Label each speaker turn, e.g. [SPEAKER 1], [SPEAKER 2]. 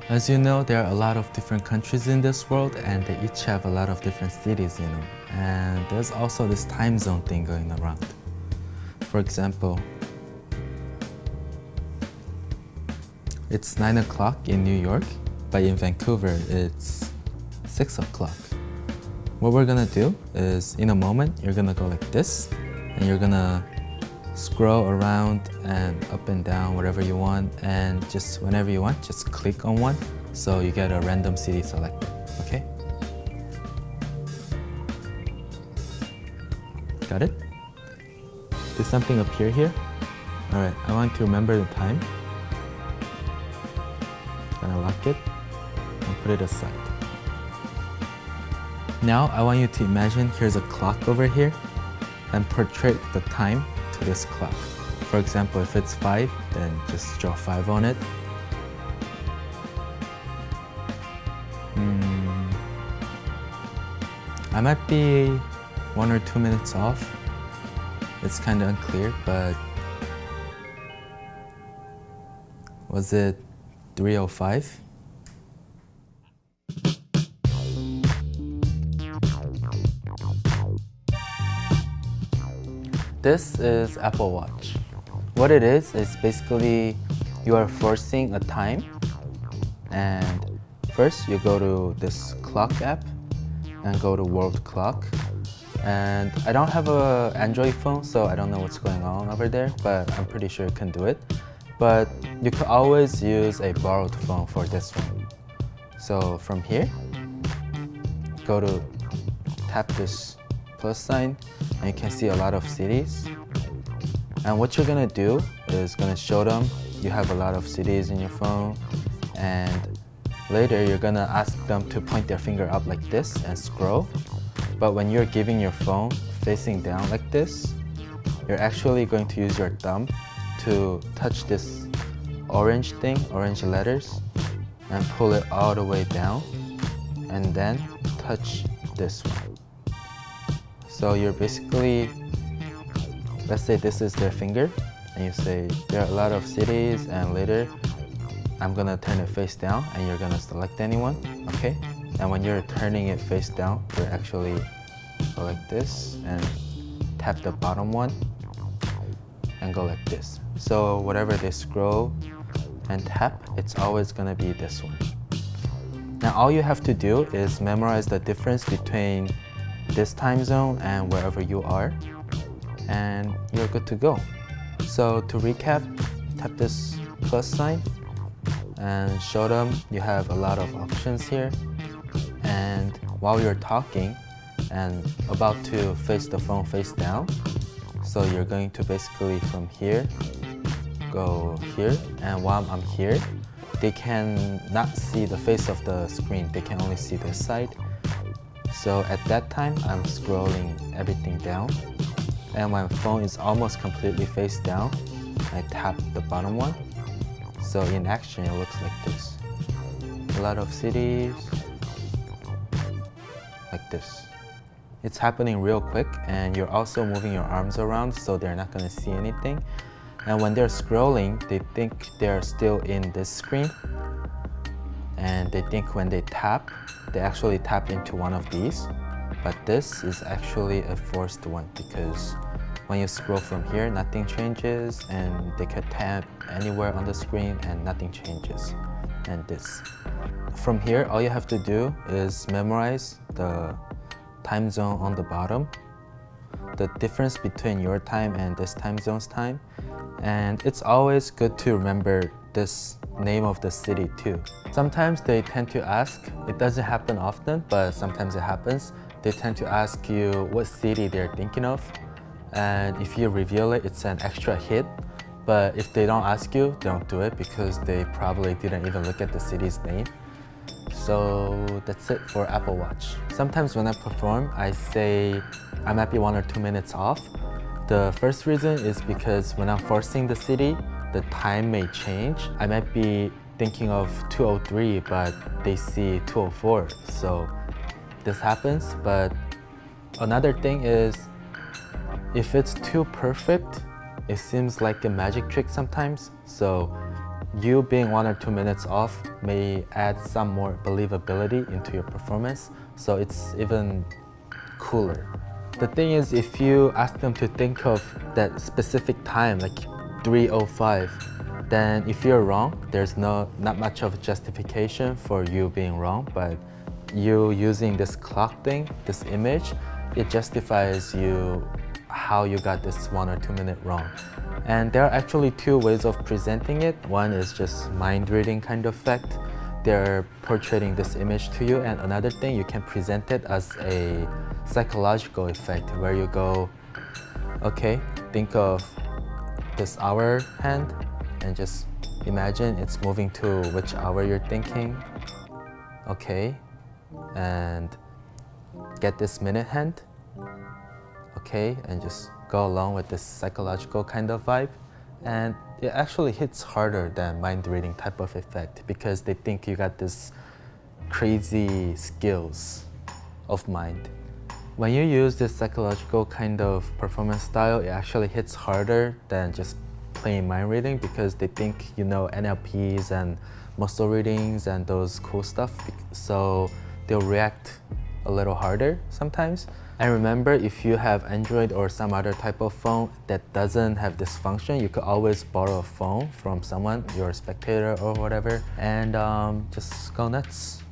[SPEAKER 1] As you know, there are a lot of different countries in this world and they each have a lot of different cities, And there's also this time zone thing going around. For example, it's 9 o'clock in New York, but in Vancouver, it's 6 o'clock. What we're gonna do is, in a moment, you're gonna go like this, and you're gonna scroll around and up and down, whatever you want, and just whenever you want, just click on one, so you get a random city selected, okay? Got it? Did something appear here? All right, I want to remember the time. Gonna lock it and put it aside. Now I want you to imagine here's a clock over here and portray the time to this clock. For example, if it's 5, then just draw 5 on it. I might be 1 or 2 minutes off. It's kind of unclear, but was it 3:05? This is Apple Watch. What it is basically you are forcing a time, and first you go to this clock app and go to world clock. And I don't have an Android phone, so I don't know what's going on over there, but I'm pretty sure it can do it. But you could always use a borrowed phone for this one. So from here, go to tap this plus sign, and you can see a lot of cities. And what you're gonna do is gonna show them you have a lot of cities in your phone, and later you're gonna ask them to point their finger up like this and scroll. But when you're giving your phone facing down like this, you're actually going to use your thumb to touch this orange thing, orange letters, and pull it all the way down, and then touch this one. So you're basically, let's say this is their finger, and you say there are a lot of cities, and later I'm gonna turn it face down and you're gonna select anyone, okay? And when you're turning it face down, you're actually go like this and tap the bottom one and go like this. So whatever they scroll and tap, it's always gonna be this one. Now all you have to do is memorize the difference between this time zone and wherever you are, and you're good to go. So to recap, tap this plus sign and show them you have a lot of options here. And while you're talking and about to face the phone face down, so you're going to basically from here go here, and while I'm here, they can not see the face of the screen, they can only see this side. So at that time, I'm scrolling everything down, and my phone is almost completely face down. I tap the bottom one. So in action, it looks like this. A lot of cities, like this. It's happening real quick, and you're also moving your arms around, so they're not gonna see anything. And when they're scrolling, they think they're still in this screen. And they think when they tap, they actually tap into one of these. But this is actually a forced one, because when you scroll from here, nothing changes, and they can tap anywhere on the screen and nothing changes. And this. From here, all you have to do is memorize the time zone on the bottom, the difference between your time and this time zone's time. And it's always good to remember this name of the city too. Sometimes they tend to ask, it doesn't happen often, but sometimes it happens. They tend to ask you what city they're thinking of. And if you reveal it, it's an extra hit. But if they don't ask you, don't do it, because they probably didn't even look at the city's name. So that's it for Apple Watch. Sometimes when I perform, I say I might be 1 or 2 minutes off. The first reason is because when I'm forcing the city, the time may change. I might be thinking of 2:03, but they see 2:04. So this happens. But another thing is, if it's too perfect, it seems like a magic trick sometimes. So you being 1 or 2 minutes off may add some more believability into your performance, so it's even cooler. The thing is, if you ask them to think of that specific time, like 3:05, then if you're wrong, there's not much of a justification for you being wrong, but you using this clock thing, this image, it justifies you how you got this 1 or 2 minute wrong. And there are actually two ways of presenting it. One is just mind reading kind of effect. They're portraying this image to you, and another thing, you can present it as a psychological effect where you go, okay, think of this hour hand and just imagine it's moving to which hour you're thinking. Okay, and get this minute hand. Okay, and just go along with this psychological kind of vibe. And it actually hits harder than mind reading type of effect because they think you got this crazy skills of mind. When you use this psychological kind of performance style, it actually hits harder than just plain mind reading because they think you know NLPs and muscle readings and those cool stuff, so they'll react a little harder sometimes. And remember, if you have Android or some other type of phone that doesn't have this function, you could always borrow a phone from someone, your spectator or whatever, and just go nuts.